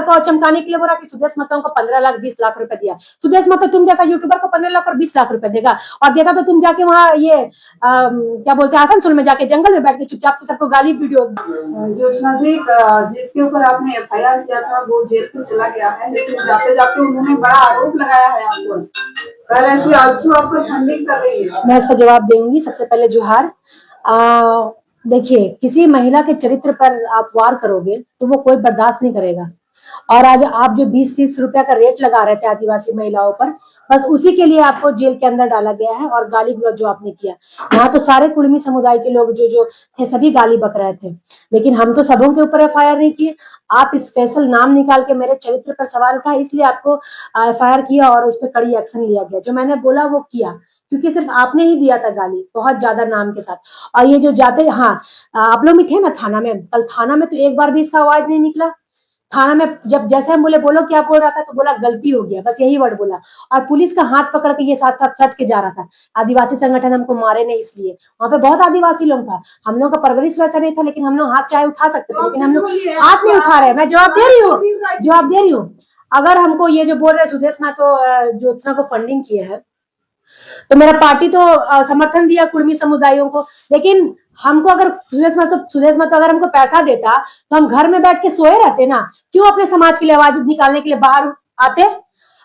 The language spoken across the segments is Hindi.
को चमकाने के लिए बोला कि सुदेश महतो को 15 लाख 20 लाख रुपए दिया। सुदेश महतो तुम जैसा यूट्यूबर को 15 लाख और 20 लाख रुपए देगा, और देता तो तुम जाके वहाँ ये क्या बोलते हैं आसनसोल में जाके जंगल में बैठ के चुपचाप से सबको गाली वीडियो। योजना जी, जिसके ऊपर आपने FIR किया था वो जेल में चला गया है, लेकिन जाते जाते उन्होंने बड़ा आरोप लगाया है आपको, कह रहे हैं कि आजसू आपको फंडिंग कर रही है। मैं इसका जवाब दूंगी। सबसे पहले जोहार। देखिए, किसी महिला के चरित्र पर आप वार करोगे तो वो कोई बर्दाश्त नहीं करेगा। और आज आप जो 20-30 रुपया का रेट लगा रहे थे आदिवासी महिलाओं पर, बस उसी के लिए आपको जेल के अंदर डाला गया है। और गाली गलौज जो आपने किया, यहाँ तो सारे कुर्मी समुदाय के लोग जो थे सभी गाली बक रहे थे, लेकिन हम तो सबों के ऊपर FIR नहीं किए। आप स्पेशल नाम निकाल के मेरे चरित्र पर सवाल उठाए, इसलिए आपको FIR किया और उस पर कड़ी एक्शन लिया गया। जो मैंने बोला वो किया, क्योंकि सिर्फ आपने ही दिया था गाली बहुत ज्यादा नाम के साथ। और ये जो जाते, हाँ आप लोग भी थे ना थाना में, कल थाना में तो एक बार भी इसका आवाज नहीं निकला। थाना में जब जैसे हम बोले बोलो क्या बोल रहा था, तो बोला गलती हो गया, बस यही वर्ड बोला। और पुलिस का हाथ पकड़ के ये साथ साथ सट के जा रहा था। आदिवासी संगठन हमको मारे नहीं इसलिए, वहां पे बहुत आदिवासी लोग था। हम लोग का परवरिश वैसा नहीं था, लेकिन हम लोग हाथ चाहे उठा सकते थे, लेकिन हम लोग हाथ नहीं उठा रहे। मैं जवाब दे रही हूँ। अगर हमको ये जो बोल रहे सुदेश महतो ज्योत्सना को फंडिंग किए हैं, तो मेरा पार्टी तो समर्थन दिया कुर्मी समुदायों को, लेकिन हमको अगर सुदेश महतो अगर हमको पैसा देता तो हम घर में बैठ के सोए रहते ना। क्यों अपने समाज के लिए आवाज निकालने के लिए बाहर आते?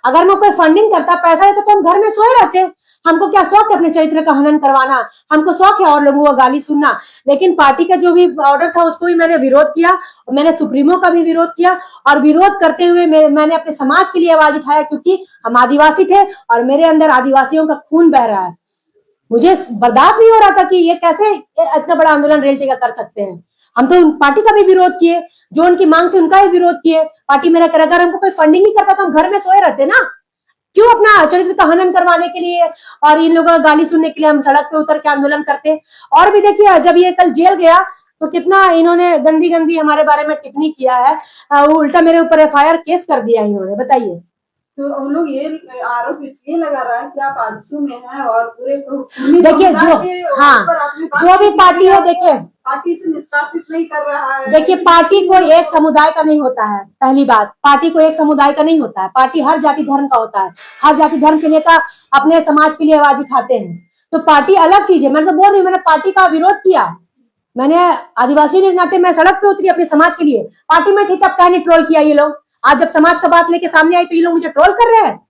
अगर मैं कोई फंडिंग करता, पैसा देता, तो हम घर में सोए रहते। हमको क्या शौक है अपने चरित्र का हनन करवाना? हमको शौक है और लोगों को गाली सुनना। लेकिन पार्टी का जो भी ऑर्डर था उसको भी मैंने विरोध किया, और मैंने सुप्रीमो का भी विरोध किया। और विरोध करते हुए मैंने अपने समाज के लिए आवाज उठाया, क्योंकि हम आदिवासी थे और मेरे अंदर आदिवासियों का खून बह रहा है। मुझे बर्दाश्त नहीं हो रहा था कि ये कैसे इतना बड़ा आंदोलन रेल टेका कर सकते हैं। हम तो पार्टी का भी विरोध किए, जो उनकी मांग थी उनका भी विरोध किए। पार्टी मेरा कर, अगर हमको कोई फंडिंग नहीं करता तो हम घर में सोए रहते ना। क्यों अपना चरित्र का हनन करवाने के लिए और इन लोगों का गाली सुनने के लिए हम सड़क पे उतर के आंदोलन करते? और भी देखिए, जब ये कल जेल गया तो कितना इन्होंने गंदी गंदी हमारे बारे में टिप्पणी किया है। उल्टा मेरे ऊपर FIR केस कर दिया इन्होंने। बताइए। तो हम लोग ये आरोप इसलिए लगा रहा है कि आप आजसू में हैं और पूरे देखिए जो भी पार्टी है, देखिए पार्टी से निष्कासित नहीं कर रहा है। देखिए, पार्टी कोई एक समुदाय का नहीं होता है। पहली बात, पार्टी कोई एक समुदाय का नहीं होता है। पार्टी हर जाति धर्म का होता है। हर जाति धर्म के नेता अपने समाज के लिए आवाज उठाते हैं। तो पार्टी अलग चीज है। मैं तो बोल रही हूँ, मैंने पार्टी का विरोध किया। मैंने आदिवासी के नाते मैं सड़क पे उतरी अपने समाज के लिए। पार्टी में थी तब कहने ट्रोल किया ये लोग। आज जब समाज का बात लेके सामने आई तो ये लोग मुझे ट्रोल कर रहे हैं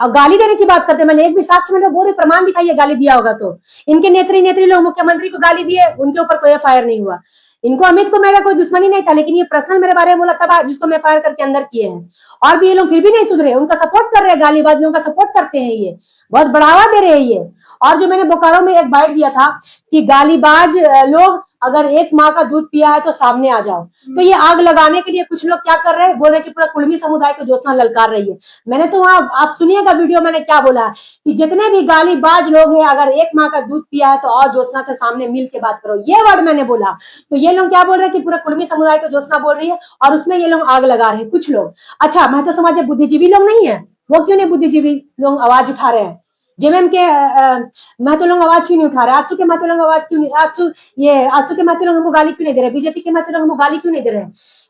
और गाली देने की बात करते हैं। मैंने एक भी साक्ष्य में बोल प्रमाण दिखाइए गाली दिया होगा तो। इनके नेत्री लोग मुख्यमंत्री को गाली दिए, उनके ऊपर कोई FIR नहीं हुआ। इनको अमित को मेरा कोई दुश्मनी नहीं था, लेकिन ये पर्सनल मेरे बारे में बोला तब जिसको मैं FIR करके अंदर किए हैं। और भी ये लोग फिर भी नहीं सुधरे, उनका सपोर्ट कर रहे हैं, गालीबाज लोगों का सपोर्ट करते हैं, ये बहुत बढ़ावा दे रहे हैं ये। और जो मैंने बोकारो में एक बाइट दिया था कि गालीबाज लोग अगर एक माँ का दूध पिया है तो सामने आ जाओ, तो ये आग लगाने के लिए कुछ लोग क्या कर रहे हैं, बोल रहे हैं कि पूरा कुर्मी समुदाय को ज्योत्सना ललकार रही है। मैंने तो वहां, आप सुनिएगा वीडियो, मैंने क्या बोला कि जितने भी गालीबाज लोग हैं, अगर एक माँ का दूध पिया है तो और ज्योत्सना से सामने मिल के बात करो, ये वर्ड मैंने बोला। तो ये लोग क्या बोल रहे हैं कि पूरा कुर्मी समुदाय को ज्योत्सना बोल रही है और उसमें ये लोग आग लगा रहे हैं कुछ लोग। अच्छा, महतो समाज में बुद्धिजीवी लोग नहीं है, वो क्यों नहीं बुद्धिजीवी लोग आवाज उठा रहे हैं? जेएमएम के महतो लोग आवाज क्यों नहीं उठा रहे? आजसू के महतो लोग आवाज क्यों नहीं? आजसू के महतो लोग हमको गाली क्यों नहीं दे रहे? बीजेपी के महतो लोग हमको गाली क्यों नहीं दे रहे?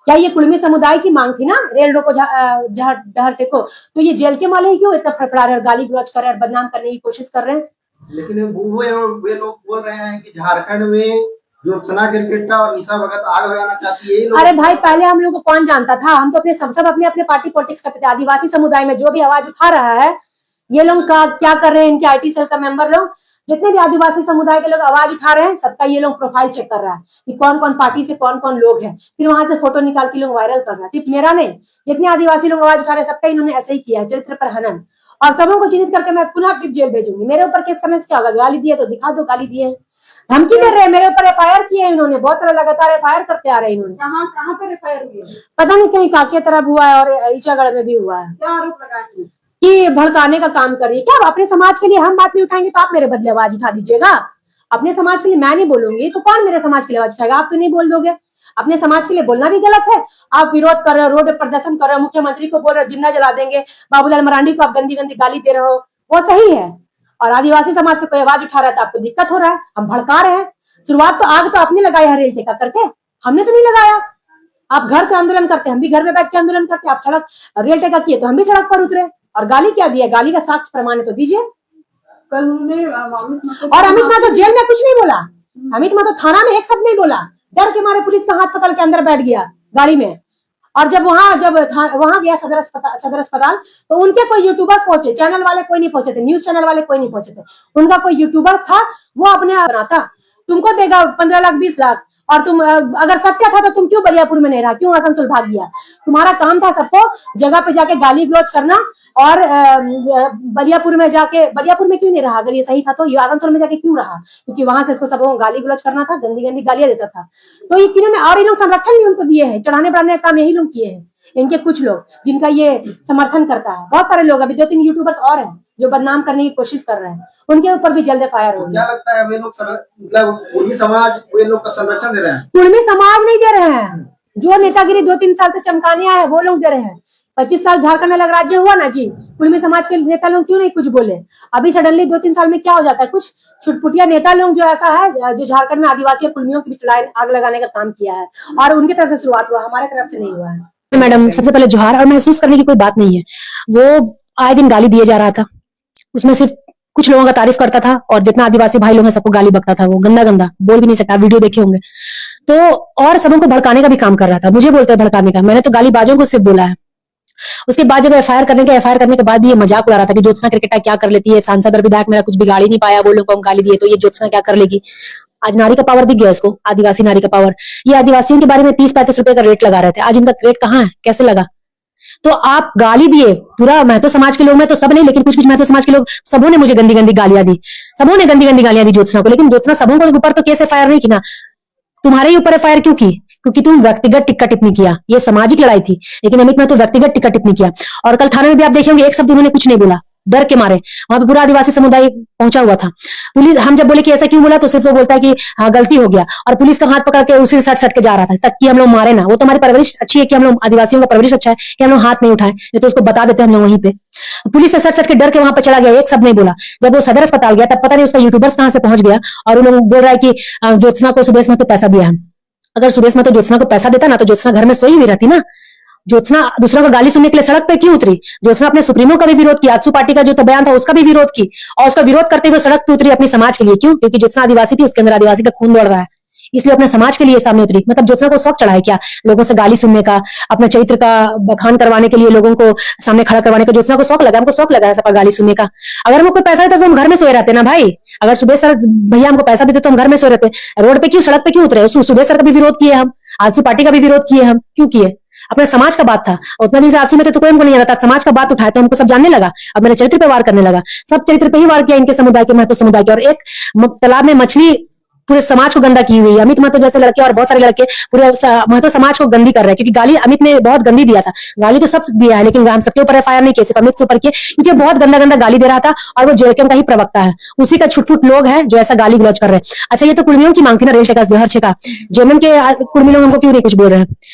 क्या ये कुर्मी समुदाय की मांग थी ना, रेल रोको जहर टेको? तो ये जेल के माले ही क्यों इतना फड़फड़ा रहे और गाली गलौज कर रहे हैं और बदनाम करने की कोशिश कर रहे हैं? लेकिन वो लोग बोल रहे हैं कि झारखंड में ज्योत्सना क्रिकेटा और निशा भगत आग लगाना चाहती है। अरे भाई, पहले हम लोग को कौन जानता था? हम तो अपने सब अपने पार्टी पॉलिटिक्स करते थे। आदिवासी समुदाय में जो भी आवाज उठा रहा है, ये लोग क्या कर रहे हैं, इनके IT सेल का मेंबर लोग, जितने भी आदिवासी समुदाय के लोग आवाज उठा रहे हैं, सबका ये लोग प्रोफाइल चेक कर रहा है कि कौन कौन पार्टी से कौन कौन लोग हैं, फिर वहां से फोटो निकाल के लोग वायरल कर रहा है। सिर्फ मेरा नहीं, जितने आदिवासी लोग आवाज उठा रहे हैं सबका इन्होंने ऐसे ही किया है, चरित्र पर हनन। और सबों को चिन्हित करके मैं पुनः फिर जेल भेजूंगी। मेरे ऊपर केस करने से क्या होगा? गाली दिए तो दिखा दो, गाली दिए, धमकी दे रहे हैं, मेरे ऊपर FIR किए हैं इन्होंने, बहुत तरह लगातार FIR करते आ रहे हैं इन्होंने। कहाँ पर FIR हुई? पता नहीं, कहीं काकिया तरफ हुआ है और ईचागढ़ में भी हुआ है। क्या आरोप लगाए कि भड़काने का काम कर रही है? क्या अपने समाज के लिए हम बात नहीं उठाएंगे तो आप मेरे बदले आवाज उठा दीजिएगा? अपने समाज के लिए मैं नहीं बोलूंगी तो कौन मेरे समाज के लिए आवाज उठाएगा? आप तो नहीं बोल दोगे। अपने समाज के लिए बोलना भी गलत है। आप विरोध कर रहे हो, रोड पे प्रदर्शन कर रहे हो, मुख्यमंत्री को बोल रहे हो जिंदा जला देंगे, बाबूलाल मरांडी को आप गंदी गंदी गाली दे रहे हो, वो सही है। और आदिवासी समाज से कोई आवाज उठा रहा है तो आपको दिक्कत हो रहा है, हम भड़का रहे हैं। शुरुआत तो आग तो आपने लगाया है रेल टेका करके, हमने तो नहीं लगाया। आप घर से आंदोलन करते हैं, हम भी घर में बैठ के आंदोलन करते हैं। आप सड़क रेल टेका किए तो हम भी सड़क पर उतरे, और गाली क्या दिया, गाली का साक्ष्य प्रमाण है तो दीजिए। कल उन्होंने और अमित महतो जेल में कुछ नहीं बोला, अमित महतो थाना में एक शब्द नहीं बोला, डर के मारे पुलिस का हाथ पकड़ के अंदर बैठ गया गाड़ी में। और जब वहां गया सदर अस्पताल तो उनके कोई यूट्यूबर्स पहुंचे, चैनल वाले कोई नहीं पहुंचे थे, न्यूज चैनल वाले कोई नहीं पहुंचे थे, उनका कोई यूट्यूबर्स था, वो अपने आप बनाता, तुमको देगा 15 लाख 20 लाख, और तुम अगर सत्य था तो तुम क्यों बलियापुर में नहीं रहा, क्यों आसनसोल भाग गया? तुम्हारा काम था सबको जगह पे जाके गाली गलौज करना, और बलियापुर में क्यों नहीं रहा? अगर ये सही था तो ये आसनसोल में जाके क्यों रहा? क्योंकि वहां से इसको सबको गाली गलौज करना था, गंदी गंदी गालियां देता था। तो ये किन्होंने, और ये लोग संरक्षण भी उनको दिए हैं, चढ़ाने बढ़ाने का काम यही लोग किए हैं, इनके कुछ लोग जिनका ये समर्थन करता है। बहुत सारे लोग, अभी 2-3 यूट्यूबर्स और हैं जो बदनाम करने की कोशिश कर रहे हैं, उनके ऊपर भी जल्द फायर हो। क्या लगता है वे लोग मतलब कुर्मी समाज वे लोग का संरक्षण दे रहे हैं? कुर्मी समाज नहीं दे रहे हैं, जो नेतागिरी 2-3 साल से चमकाने आए वो लोग दे रहे हैं। 25 साल झारखंड में अलग राज्य हुआ ना जी, कुर्मी समाज के नेता लोग क्यों नहीं कुछ बोले? अभी सडनली 2-3 साल में क्या हो जाता है? कुछ छुटपुटिया नेता लोग जो ऐसा है, जो झारखंड में आदिवासी और कुर्मियों के बीच आग लगाने का काम किया है, और उनकी तरफ से शुरुआत हुआ, हमारे तरफ से नहीं हुआ है। मैडम, सबसे पहले जोहार, और महसूस करने की कोई बात नहीं है। वो आए दिन गाली दिए जा रहा था, उसमें सिर्फ कुछ लोगों का तारीफ करता था, और जितना आदिवासी भाई लोग हैं सबको गाली बकता था। वो गंदा गंदा बोल भी नहीं सकता, वीडियो देखे होंगे तो, और सबों को भड़काने का भी काम कर रहा था। मुझे बोलते हैं भड़काने का, मैंने तो गालीबाजों को सिर्फ बोला है। उसके बाद जब एफआईआर करने के बाद भी ये मजाक उड़ा रहा था कि ज्योत्सना क्रिकेटा क्या कर लेती है, सांसद और विधायक मेरा कुछ बिगाड़ ही नहीं पाया, वो लोग को हम गाली दिए तो ये ज्योत्सना क्या कर लेगी। आज नारी का पावर दिख गया इसको, आदिवासी नारी का पावर। ये आदिवासियों के बारे में 30-35 रुपए का रेट लगा रहे थे, आज इनका रेट कहाँ है, कैसे लगा? तो आप गाली दिए, पूरा महतो समाज के लोग में तो सब नहीं, लेकिन कुछ कुछ महतो समाज के लोग, सबों ने मुझे गंदी गंदी गालियां दी, सबों ने गंदी गंदी गालियां दी ज्योत्सना को। लेकिन ज्योत्सना सबों को ऊपर तो केस एफआईआर नहीं की ना, तुम्हारे ही ऊपर एफआईआर क्यों की? क्योंकि तुम व्यक्तिगत टिक्का टिप्पणी किया, ये सामाजिक लड़ाई थी। लेकिन अमित महतो व्यक्तिगत टिक्का टिप्पणी किया, और कल थाने में भी आप देखेंगे एक शब्द उन्होंने कुछ नहीं बोला, डर के मारे। वहां पे पूरा आदिवासी समुदाय पहुंचा हुआ था। पुलिस, हम जब बोले कि ऐसा क्यों बोला, तो सिर्फ वो बोलता है कि हाँ गलती हो गया, और पुलिस का हाथ पकड़ के उसी से सट के जा रहा था, तक कि हम लोग मारे ना। वो तो हमारी परवरिश अच्छी है कि हम लोग आदिवासियों का परवरिश अच्छा है कि हम लोग हाथ नहीं उठाए, नहीं तो उसको बता देते हम लोग वहीं पे। पुलिस से सट के डर के वहां पे चला गया, एक शब्द नहीं बोला। जब वो सदर अस्पताल गया तब पता नहीं उसका यूट्यूबर्स कहां से पहुंच गया, और उन लोग बोल रहा है कि ज्योत्सना को सुदेश महतो पैसा दिया है। अगर सुदेश महतो ज्योत्सना को पैसा देता ना तो ज्योत्सना घर में सोई हुई रहती ना। ज्योत्सना दूसरों को गाली सुनने के लिए सड़क पे क्यों उतरी? ज्योत्सना अपने सुप्रीमो का भी विरोध किया, आजसू पार्टी का जो बयान था उसका भी विरोध की, और उसका विरोध करते हुए सड़क पे उतरी अपने समाज के लिए। क्यों? क्योंकि ज्योत्सना आदिवासी थी, उसके अंदर आदिवासी का खून दौड़ रहा है, इसलिए अपने समाज के लिए सामने उतरी। मतलब ज्योत्सना को शौक चढ़ा है क्या लोगों से गाली सुनने का, अपने चरित्र का बखान करवाने के लिए, लोगों को सामने खड़ा करवाने का? ज्योत्सना को शौक लगा, हमको शौक लगा है सबका गाली सुनने का। अगर हमको कोई पैसा देता तो हम घर में सोए रहते ना भाई। अगर सुदेश सर भैया हमको पैसा देते तो हम घर में सोए रहते, रोड पे क्यों, सड़क पे क्यों उतरे? सुदेश सर का भी विरोध किए हम, आजसू पार्टी का भी विरोध किए हम, क्यों किए? अपने समाज का बात था। उतना दिन से आजसू में तो कोई हमको नहीं आता, समाज का बात उठाया तो हमको सब जानने लगा। अब मेरे चरित्र पे वार करने लगा, सब चरित्र पे ही वार किया, इनके समुदाय के, महतो समुदाय के। और एक तालाब में मछली पूरे समाज को गंदा की हुई है। अमित महतो जैसे लड़के और बहुत सारे लड़के पूरे महतो समाज को गंदी कर रहे हैं, क्योंकि गाली अमित ने बहुत गंदी दिया था। गाली तो सब दिया है, लेकिन हम सबके ऊपर एफआईआर नहीं किए, सिर्फ अमित के ऊपर किए, क्योंकि बहुत गंदा गंदा गाली दे रहा था, और वो जेलकम का ही प्रवक्ता है, उसी का छुटपुट लोग है जो ऐसा गाली गलौज कर रहे हैं। अच्छा, ये तो कुर्मियों की मांग थी ना, रेल टेका हर का। जेएमएम के कुर्मी लोग हमको क्यों नहीं कुछ बोल रहे हैं?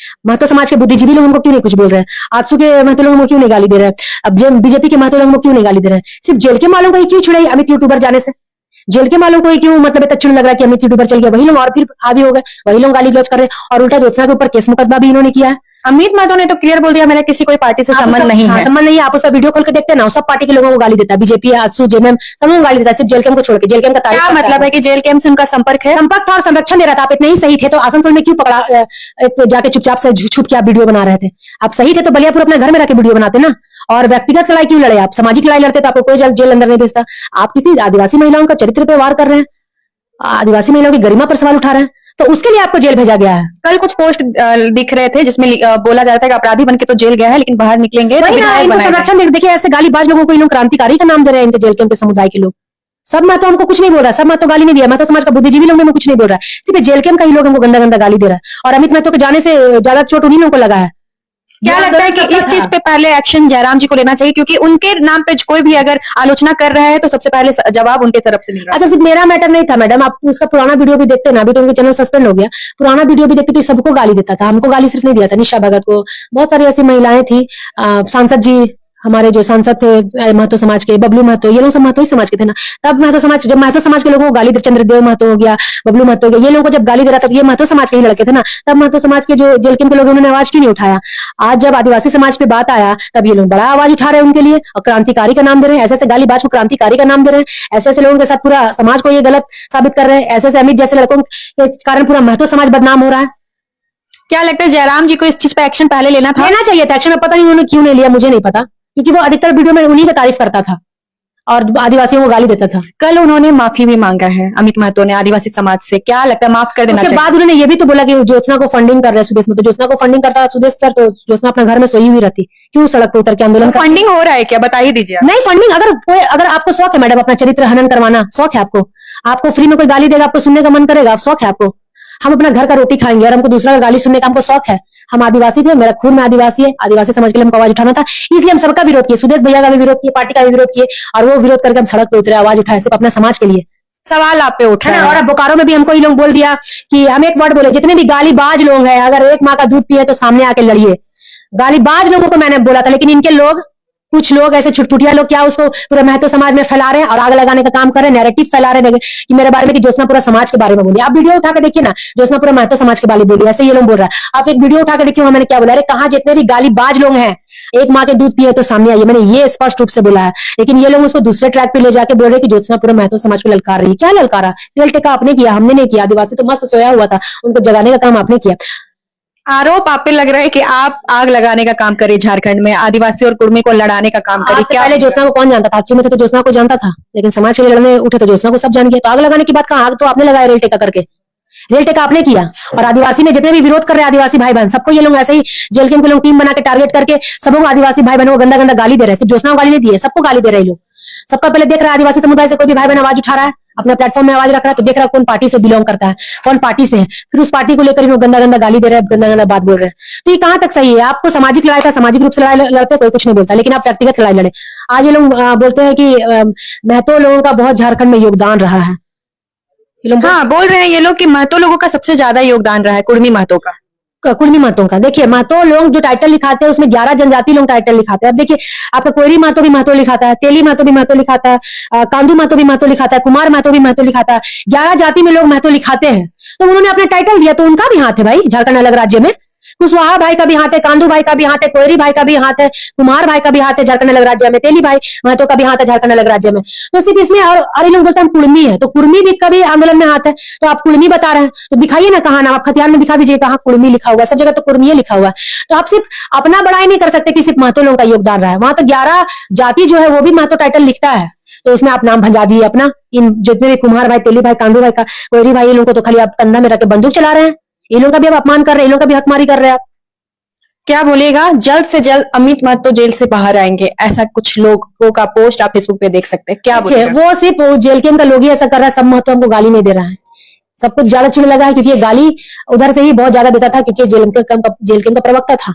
महतो समाज के बुद्धिजीवी लोग हमको क्यों नहीं कुछ बोल रहे हैं? आजसू के महतो लोग हमको क्यों नहीं गाली दे रहे हैं? अब बीजेपी के महतो लोग हमको क्यों नहीं गाली दे रहे हैं? सिर्फ जेल के मालों को ही क्यों छुड़ाई अमित यूट्यूबर जाने से? जेल के मालों को ही क्यों मतलब इतना चिड़ लग रहा है कि अमित यूट्यूबर चल गया? वही लोग और फिर हावी हो गए, वही लोग गाली गलौज कर रहे हैं, और उल्टा ज्योत्सना के ऊपर केस मुकदमा भी इन्होंने किया है। अमित महतो ने तो क्लियर बोल दिया मेरा किसी कोई पार्टी से संबंध नहीं है। संबंध नहीं है। आप उसका वीडियो खोल के देखते हैं ना, सब पार्टी के लोगों को गाली देता है, बीजेपी, आजसू, जेएमएम, सब लोग गाली देता है, सिर्फ जेलकेम को छोड़ के। जेलकेम का क्या मतलब है कि जेल कैंप से उनका संपर्क है? संपर्क था और संरक्षण दे रहा था। आप इतने ही सही थे तो आसनसोल में क्यों पकड़ा, जाके चुपचाप से छुप के आप वीडियो बना रहे थे? आप सही थे तो बलियापुर अपने घर में रख के वीडियो बनाते ना। और व्यक्तिगत लड़ाई क्यों लड़े आप? सामाजिक लड़ाई लड़ते तो आपको कोई जेल अंदर नहीं भेजता। आप किसी आदिवासी महिलाओं का चरित्र पे वार कर रहे हैं, आदिवासी महिलाओं की गरिमा पर सवाल उठा रहे हैं, तो उसके लिए आपको जेल भेजा गया है। कल कुछ पोस्ट दिख रहे थे जिसमें बोला जा रहा था कि अपराधी बनके तो जेल गया है, लेकिन बाहर निकलेंगे तो विधायक बनाएंगे। संरक्षण देखिए, ऐसे गालीबाज लोगों को इन लोग क्रांतिकारी का नाम दे रहे हैं, इनके जेल के, उनके समुदाय के लोग। सब मैं तो हमको कुछ नहीं बोल रहा, सब मैं तो गाली नहीं दिया, मैं तो समाज का बुद्धिजीवी लोग में कुछ नहीं बोल रहा है, सिर्फ जेल के का ही लोग हमको गंदा गंदा गाली दे रहा है। और अमित महतो के जाने से ज्यादा चोट उन्हीं लोगों को लगा है। क्या लगता है कि इस चीज पे पहले एक्शन जयराम जी को लेना चाहिए, क्योंकि उनके नाम पे कोई भी अगर आलोचना कर रहा है तो सबसे पहले जवाब उनके तरफ से मिल रहा है। अच्छा, सिर्फ मेरा मैटर नहीं था मैडम, आप उसका पुराना वीडियो भी देखते ना, अभी तो उनके चैनल सस्पेंड हो गया, पुराना वीडियो भी देखते तो सबको गाली देता था, हमको गाली सिर्फ नहीं दिया था, निशा भगत को, बहुत सारी ऐसी महिलाएं थी, सांसद जी हमारे जो सांसद थे महतो समाज के, बबलू महतो, ये लोग सब महतो ही समाज के थे ना। तब महतो समाज, जब महतो समाज के लोगों को गाली, चंद्रदेव महतो हो गया, बबलू महतो हो गया, ये लोगों को जब गाली दे रहा था, तो ये महतो समाज के ही लड़के थे ना। तब महतो समाज के जो जेल कैंप के लोग, उन्होंने आवाज क्यों नहीं उठाया? आज जब आदिवासी समाज पे बात आया, तब ये लोग बड़ा आवाज उठा रहे हैं उनके लिए, और क्रांतिकारी का नाम दे रहे हैं, ऐसे ऐसे गालीबाज को क्रांतिकारी का नाम दे रहे हैं, ऐसे ऐसे लोगों के साथ पूरा समाज को ये गलत साबित कर रहे हैं, ऐसे ऐसे अमित जैसे लड़कों के कारण पूरा महतो समाज बदनाम हो रहा है। क्या लगता है जयराम जी को इस चीज पे एक्शन पहले लेना था? लेना चाहिए था एक्शन, अब पता नहीं उन्होंने क्यों नहीं लिया, मुझे नहीं पता, क्योंकि वो अधिकतर वीडियो में उन्हीं की तारीफ करता था और आदिवासियों को गाली देता था। कल उन्होंने माफी भी मांगा है अमित महतो ने आदिवासी समाज से, क्या लगता है माफ कर देना उसके चाहिए? बाद उन्होंने ये भी तो बोला कि ज्योत्सना को फंडिंग कर रहे हैं सुदेश में, तो ज्योत्सना को फंडिंग करता सुदेश सर, तो ज्योत्सना अपना घर में सोई हुई रहती, क्यों सड़क पर उतर के आंदोलन कर? फंडिंग हो रहा है क्या, बता ही दीजिए आप। नहीं फंडिंग, अगर आपको शौक है मैडम अपना चरित्र हनन करवाना, शौक है आपको फ्री में कोई गाली देगा, आपको सुनने का मन करेगा, शौक है आपको? हम अपना घर का रोटी खाएंगे और हमको दूसरा का गाली सुनने का हमको शौक है? हम आदिवासी थे, मेरा खून में आदिवासी है, आदिवासी समाज के लिए हमको आवाज उठाना था, इसलिए हम सबका विरोध किए, सुदेश भैया का भी विरोध किए, पार्टी का भी विरोध किए, और वो विरोध करके हम सड़क पे उतरे, आवाज उठाए सिर्फ अपने समाज के लिए। सवाल आप पे उठा है ना। है और अब बोकारो में भी हमको ये लोग बोल दिया कि हम एक वर्ड बोले, जितने भी गालीबाज लोग हैं, अगर एक माँ का दूध पिए तो सामने आके लड़िए। गालीबाज लोगों को मैंने बोला था, लेकिन इनके लोग, कुछ लोग ऐसे छुटपुटिया लोग क्या उसको पूरा महतो समाज में फैला रहे हैं और आग लगाने का काम कर रहे हैं, नैरेटिव फैला रहे हैं कि मेरे बारे में, कि ज्योत्सना पूरा समाज के बारे में बोली। आप वीडियो उठा के देखिए ना, ज्योत्सना पूरा महतो समाज के बारे में बोली, ऐसे ये लोग बोल रहा है। आप एक वीडियो उठा के देखिए, मैंने क्या बोला, अरे कहा जितने भी गालीबाज लोग हैं, एक माँ के दूध पिए तो सामने आइए, मैंने ये स्पष्ट रूप से बोला है। लेकिन ये लोग उसको दूसरे ट्रैक पे ले जाके बोल रहे कि ज्योत्सना पूरा महतो समाज को ललकार रही है। क्या ललकारा? रियल टेका आपने किया, हमने नहीं किया। आदिवासी तो मस्त सोया हुआ था, उनको जगाने का काम आपने किया। आरोप आप पे लग रहा है कि आप आग लगाने का काम करें झारखंड में, आदिवासी और कुर्मी को लड़ाने का काम करें। क्या पहले ज्योत्सना को कौन जानता था? अच्छी में तो ज्योत्सना को जानता था, लेकिन समाज के लिए लड़ने उठे तो ज्योत्सना को सब जान गया। तो आग लगाने की बात कहाँ? आग तो आपने लगाया रेल टेका करके, रेल टेका आपने किया। और आदिवासी में जितने भी विरोध कर रहे हैं आदिवासी भाई बहन, सबको ये लोग ऐसे ही जेल कैंप के लोग टीम बना के टारगेट करके सबको आदिवासी भाई बहनों को गंदा गंदा गाली दे रहे हैं। सिर्फ ज्योत्सना को गाली नहीं दी है, सबको गाली दे रहे हैं लोग। सबका पहले देख रहा है आदिवासी समुदाय से कोई भी भाई बहन आवाज उठा रहा है, अपने प्लेटफॉर्म में आवाज रख रहा है, तो देख रहा है कौन पार्टी से बिलोंग करता है, कौन पार्टी से है, फिर उस पार्टी को लेकर इनको गंदा गंदा गाली दे रहे हैं, गंदा गंदा बात बोल रहे हैं। तो ये कहां तक सही है? आपको सामाजिक लड़ाई का सामाजिक रूप से लड़ाई लड़ते कोई कुछ नहीं बोलता, लेकिन आप व्यक्तिगत लड़ाई लड़े। आज ये लोग बोलते हैं कि महतो लोगों का बहुत झारखंड में योगदान रहा है। हाँ, बोल रहे हैं ये लोग कि महतो लोगों का सबसे ज्यादा योगदान रहा है, कुर्मी महतो का। कुर्मी महतों का देखिए, महतो लोग जो टाइटल लिखाते हैं उसमें 11 जनजाति लोग टाइटल लिखाते हैं। अब देखिए, आपका कोयरी महतो भी महतो लिखाता है, तेली महतो भी महतो लिखाता है, कांदू महतो भी महतो लिखाता है, कुमार महतो भी महतो लिखाता है। 11 जाति में लोग महतो लिखाते हैं, तो उन्होंने अपना टाइटल दिया, तो उनका भी हाथ है भाई झारखंड अलग राज्य में। कुशवाहा भाई का भी हाथ है, कांदू भाई का भी हाथ है, कोयरी भाई का भी हाथ है, कुमार भाई का भी हाथ है झारखंड अलग राज्य में, तेली भाई महतो का भी हाथ है झारखंड अलग राज्य में। तो सिर्फ इसमें और ये लोग बोलते हैं कुर्मी है, तो कुर्मी भी का भी आंदोलन में हाथ है, तो आप कुर्मी बता रहे हैं, तो दिखाइए ना कहाँ नाम, आप खतियान में दिखा दीजिए कहाँ कुर्मी लिखा हुआ है, सब जगह तो कुर्मी लिखा हुआ है। तो आप सिर्फ अपना बड़ाई नहीं कर सकते कि सिर्फ महतो लोगों का योगदान रहा है, वहां तो 11 जाति जो है वो भी महतो टाइटल लिखता है, तो उसमें आप नाम भंजा दिए अपना। इन जितने भी कुमार भाई, तेली भाई, कांदू भाई का, कोयरी भाई, इन लोगों को तो खाली आप कंधा में रख के बंदूक चला रहे हैं, इन लोगों का भी आप अपमान कर रहे हैं, इन लोगों का भी हकमारी कर रहे हैं आप। क्या बोलेगा? जल्द से जल्द अमित महतो जेल से बाहर आएंगे, ऐसा कुछ लोगों का पोस्ट आप फेसबुक पे देख सकते हैं। क्या बोलेगा? वो सिर्फ जेल कैंप का लोग ही ऐसा कर रहा है, सब महतो हमको गाली नहीं दे रहा है, सब कुछ ज्यादा चिड़ लगा है, क्योंकि ये गाली उधर से ही बहुत ज्यादा देता था, क्योंकि जेल कैंप का प्रवक्ता था,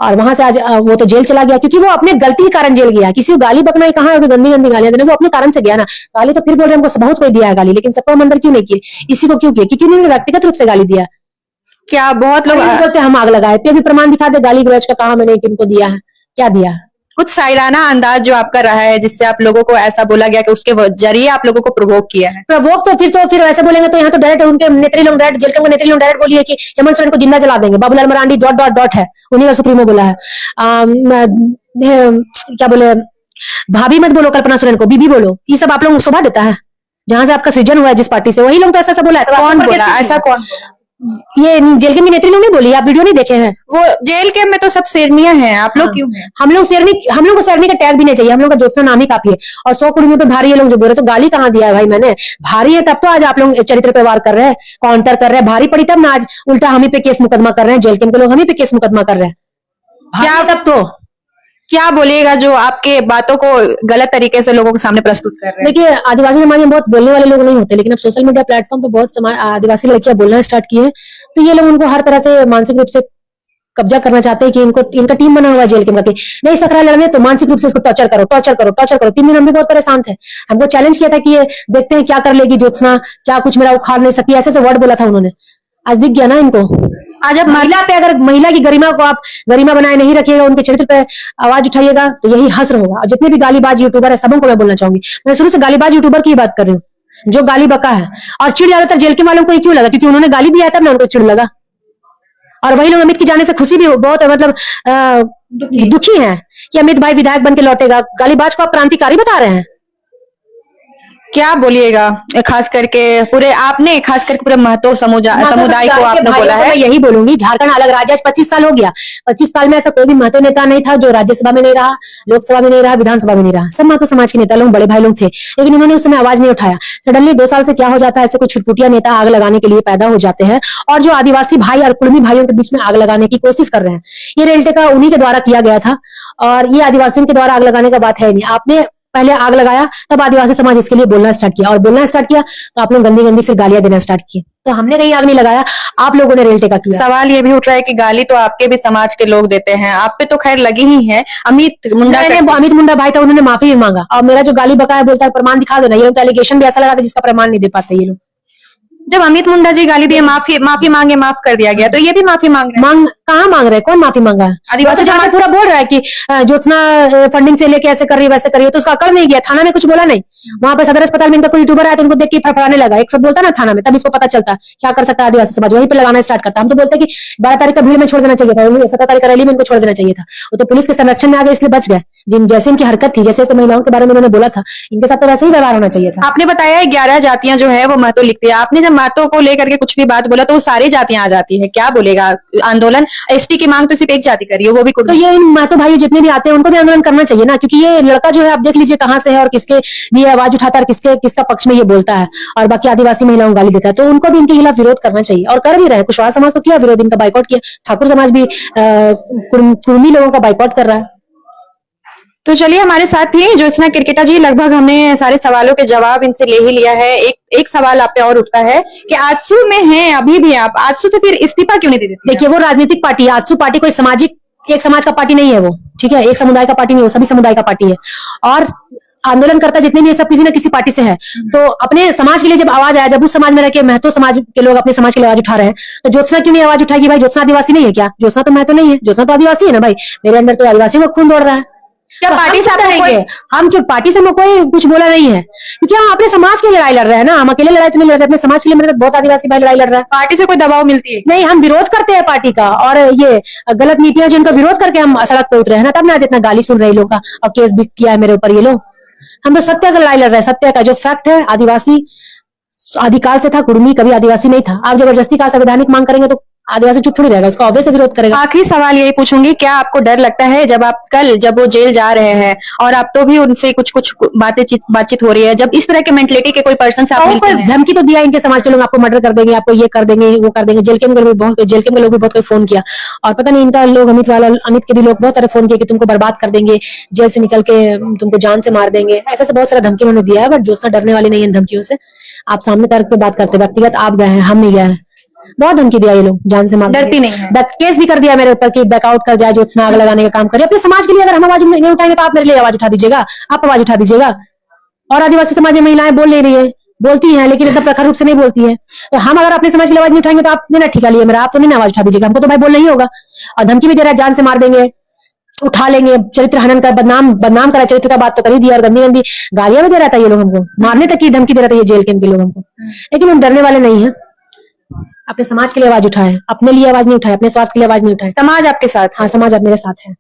और वहां से आज वो तो जेल चला गया, क्योंकि वो अपने गलती के कारण जेल गया। किसी को गाली बकना ही कहाँ, गंदी गंदी गालियां देना, वो अपने कारण से गया ना। गाली तो फिर बोल रहे हमको बहुत कोई दिया है गाली, लेकिन सबको हम अंदर क्यों नहीं किए, इसी को क्यों किए? क्योंकि उन्होंने व्यक्तिगत रूप से गाली दिया। क्या बहुत लोग बोलते हम आग लगाए, फिर भी प्रमाण दिखा दे गाली गलौज का, कहा मैंने किनको दिया है, क्या दिया है? कुछ शायराना अंदाज जो आपका रहा है, जिससे आप लोगों को ऐसा बोला गया कि उसके जरिए आप लोगों को प्रोवोक किया है। प्रवोक तो फिर ऐसे बोलेंगे तो यहाँ तो डायरेक्ट उनके नेत्री लोग डायरेक्ट जेल के नेत्री लोग डायरेक्ट बोलिए कि हेमंत सोरेन को जिंदा जला देंगे, बाबूलाल मरांडी ... है, उन्हीं का सुप्रीमो बोला है। क्या बोले, भाभी मत बोलो कल्पना सोरेन को, बीबी बोलो, ये सब आप लोगों को शोभा देता है? जहां से आपका सृजन हुआ है जिस पार्टी से, वही लोग तो ऐसा बोला है। तो कौन बोला ऐसा? कौन? ये जेल के नेत्री लोग नहीं बोली, आप वीडियो नहीं देखे हैं? वो जेल के में तो सब शेरनियां हैं, आप लोग क्यों हैं? हम लोग को शेरनी का टैग भी नहीं चाहिए, हम लोग का ज्योत्सना नाम ही काफी है। और 100 कुर्मियों पे भारी है लोग जो बोल रहे, तो गाली कहाँ दिया है भाई मैंने? भारी है तब तो आज आप लोग चरित्र पे वार कर रहे हैं, काउंटर कर रहे हैं, भारी पड़ी तब ना आज उल्टा हम ही पे केस मुकदमा कर रहे हैं, जेल के लोग हम ही पे केस मुकदमा कर रहे हैं। क्या तब तो क्या बोलिएगा जो आपके बातों को गलत तरीके से लोगों के सामने प्रस्तुत कर रहे हैं? देखिए, आदिवासी समाज में बहुत बोलने वाले लोग नहीं होते, लेकिन अब सोशल मीडिया प्लेटफॉर्म पे बहुत आदिवासी लड़कियां बोलना स्टार्ट की है, तो ये लोग उनको हर तरह से मानसिक रूप से कब्जा करना चाहते हैं कि इनका टीम बना हुआ है जेल के में, नहीं सक रहा लड़ने तो मानसिक रूप से इसको टॉर्चर करो। 3 दिन हम भी बहुत परेशान थे, हमको चैलेंज किया था कि ये देखते हैं क्या कर लेगी ज्योत्सना, क्या कुछ मेरा उखाड़ नहीं सकती, ऐसे वर्ड बोला था उन्होंने। आज दिख गया ना इनको। आज अब महिला पे अगर महिला की गरिमा को आप गरिमा बनाए नहीं रखिएगा, उनके चरित्र पे आवाज उठाइएगा तो यही हश्र होगा। और जितने भी गालीबाज यूट्यूबर है सबों को मैं बोलना चाहूंगी, मैं शुरू से गालीबाज यूट्यूबर की बात कर रही हूँ, जो गाली बका है। और चिढ़ ज्यादातर जेल के वालों को ही क्यों लगा? क्योंकि उन्होंने गाली दिया है तब ना उनको चिढ़ लगा। और वही लोग अमित के जाने से खुशी भी बहुत मतलब दुखी हैं कि अमित भाई विधायक बन के लौटेगा। गालीबाज को आप क्रांतिकारी बता रहे हैं। क्या बोलिएगा खास करके पूरे आपने खास करके पूरे महतो समुदाय को आपने बोला है? मैं यही बोलूंगी, झारखंड अलग राज्य आज 25 साल हो गया। 25 साल में ऐसा कोई भी महतो नेता नहीं था जो राज्यसभा में नहीं रहा, लोकसभा में नहीं रहा, विधानसभा में नहीं रहा। सब महतो समाज के नेता लोग, बड़े भाई लोग थे, लेकिन उन्होंने उस समय आवाज नहीं उठाया। सडनली 2 साल से क्या हो जाता है, ऐसे कुछ छुटपुटिया नेता आग लगाने के लिए पैदा हो जाते हैं और जो आदिवासी भाई और कुर्मी भाइयों के बीच में आग लगाने की कोशिश कर रहे हैं। ये रेलटे का उन्हीं के द्वारा किया गया था और ये आदिवासियों के द्वारा आग लगाने का बात है नहीं। आपने पहले आग लगाया, तब आदिवासी समाज इसके लिए बोलना स्टार्ट किया, और बोलना स्टार्ट किया तो आप लोग गंदी गंदी फिर गालियां देना स्टार्ट किए। तो हमने कहीं आग नहीं लगाया, आप लोगों ने रेल टेका किया। सवाल ये भी उठ रहा है कि गाली तो आपके भी समाज के लोग देते हैं, आप पे तो खैर लगी ही है। अमित मुंडा अमित मुंडा भाई था, उन्होंने माफी भी मांगा और मेरा जो गाली बकाया बोलता है प्रमाण दिखा देना। ये लोग एलिगेशन भी ऐसा लगा था जिसका प्रमाण नहीं दे पाते ये लोग। जब अमित मुंडा जी गाली दिए, माफी मांगे, माफ कर दिया गया, तो ये भी माफी मांग रहे हैं। कहाँ मांग रहे हैं? कौन माफी मांगा है? आदिवासी समाज पूरा बोल रहा है कि ज्योत्सना फंडिंग से लेके ऐसे कर रही है वैसे कर रही है, तो उसका अकड़ नहीं गया। थाना में कुछ बोला नहीं। वहां पर सदर अस्पताल में इनका कोई यूट्यूबर आया तो उनको देख के फड़फड़ाने लगा। एक सब बोलता ना थाना में, तब इसको पता चलता क्या कर सकता है आदिवासी समाज, वहीं पे लगाना स्टार्ट करता। हम तो बोलते कि 12 तारीख का भीड़ में छोड़ देना चाहिए था, 17 तारीख का रैली में इनको छोड़ देना चाहिए था। वो तो पुलिस के संरक्षण में आ गए इसलिए बच गए। जिन जैसे इनकी हरकत थी, जैसे महिलाओं के बारे में उन्होंने बोला था, इनके साथ तो वैसे ही व्यवहार होना चाहिए था। आपने बताया 11 जातियां जो है वो महतो लिखती है। आपने जब महतो को लेकर के कुछ भी बात बोला तो वो सारी जातियां आ जाती है। क्या बोलेगा? आंदोलन एसटी की मांग तो सिर्फ एक जाति करी है, वो भी तो ये इन महतो भाई जितने भी आते हैं उनको भी आंदोलन करना चाहिए ना, क्योंकि ये लड़का जो है आप देख लीजिए कहाँ से है और किसके लिए आवाज उठाता है और किसका पक्ष में ये बोलता है और बाकी आदिवासी महिलाओं को गाली देता है। तो उनको भी इनके खिलाफ विरोध करना चाहिए और कर भी रहे हैं। कुशवाहा समाज तो किया विरोध, इनका बाइकआउट किया। ठाकुर समाज भी कुर्मी लोगों का बाइकआउट कर रहा है। तो चलिए, हमारे साथ थी ज्योत्सना किरकेटा जी। लगभग हमने सारे सवालों के जवाब इनसे ले ही लिया है। एक सवाल आप पे और उठता है कि आजसू में हैं अभी भी आप, आजसू से फिर इस्तीफा क्यों नहीं दे देते? देखिए, वो राजनीतिक पार्टी है। आजसू पार्टी कोई सामाजिक एक समाज का पार्टी नहीं है वो, ठीक है? एक समुदाय का पार्टी नहीं, वो सभी समुदाय का पार्टी है। और आंदोलनकर्ता जितने भी ये सब किसी न किसी पार्टी से है। तो अपने समाज के लिए जब आवाज आया, जब उस समाज में रह के महतो समाज के लोग अपने समाज के लिए आवाज उठा रहे हैं, तो ज्योत्सना क्यों नहीं आवाज उठाएगी? भाई ज्योत्सना आदिवासी नहीं है क्या? ज्योत्सना तो महतो नहीं है, ज्योत्सना तो आदिवासी है ना भाई। मेरे अंदर तो आदिवासी का खून दौड़ रहा है। क्या पार्टी से हम क्यों पार्टी से कोई कुछ बोला नहीं है, क्योंकि हम अपने समाज की लड़ाई लड़ रहे हैं ना। हम अकेले लड़ाई तो नहीं लड़ रहे, अपने समाज के लिए। मेरे साथ बहुत आदिवासी भाई लड़ाई लड़ रहा है। पार्टी से कोई दबाव मिलती है? नहीं, हम विरोध करते हैं पार्टी का, और ये गलत नीतियां जिनका विरोध करके हम सड़क पे उतरे हैं ना, तब ना जितना गाली सुन रहे लोग का और केस भी किया है मेरे ऊपर ये लोग। हम तो सत्य का लड़ाई लड़ रहे हैं, सत्य का जो फैक्ट है। आदिवासी आदिकाल से था, कुर्मी कभी आदिवासी नहीं था। आप जबरदस्ती का संवैधानिक मांग करेंगे तो आदिवासी चुप थोड़ी रहेगा, उसका ऑब्वियस विरोध करेगा। आखिरी सवाल यही पूछूंगी, क्या आपको डर लगता है जब वो जेल जा रहे हैं और आप तो भी उनसे कुछ बातचीत हो रही है, जब इस तरह के मेंटलिटी के कोई पर्सन से आप मिलते हैं? धमकी तो दिया इनके समाज के लोग, आपको मर्डर कर देंगे, आपको ये कर देंगे, वो कर देंगे। जेल के लोग भी बहुत कोई फोन किया, और पता नहीं इनका लोग अमित के भी लोग बहुत सारे फोन किए कि तुमको बर्बाद कर देंगे, जेल से निकल के तुमको जान से मार देंगे। ऐसे बहुत सारा धमकी उन्होंने दिया है। बट ज्योत्सना डरने वाली नहीं है इन धमकियों से। आप सामने तर्क पे बात करते, व्यक्तिगत आप गए हैं, हम नहीं गए हैं। बहुत धमकी दिया ये लोग, जान से मार, डरती नहीं है। केस भी कर दिया मेरे ऊपर कि बैकआउट कर जाए, ज्योत्सना आग लगाने का काम करे। अपने समाज के लिए अगर हम आवाज नहीं उठाएंगे तो आप मेरे लिए आवाज उठा दीजिएगा, आप आवाज उठा दीजिएगा। और आदिवासी समाज में महिलाएं बोल नहीं रही है, बोलती हैं लेकिन एकदम प्रखर रूप से नहीं बोलती है। तो हम अगर अपने समाज के लिए आवाज नहीं उठाएंगे तो आपने ना ठिका लिया मेरा, आप तो नहीं आवाज उठा दीजिएगा। हमको तो भाई बोलना ही होगा। और धमकी भी दे रहा है, जान से मार देंगे, उठा लेंगे, चरित्र हनन कर बदनाम करा, चरित्र का बात तो कर ही दिया, और गंदी गंदी गालियां भी दे रहा था ये लोग हमको, मारने तक की धमकी दे रहा था ये जेल के लोग हमको। लेकिन हम डरने वाले नहीं है। अपने समाज के लिए आवाज उठाए, अपने लिए आवाज नहीं उठाए, अपने स्वार्थ के लिए आवाज नहीं उठाए। समाज आपके साथ? हाँ, समाज अब मेरे साथ है।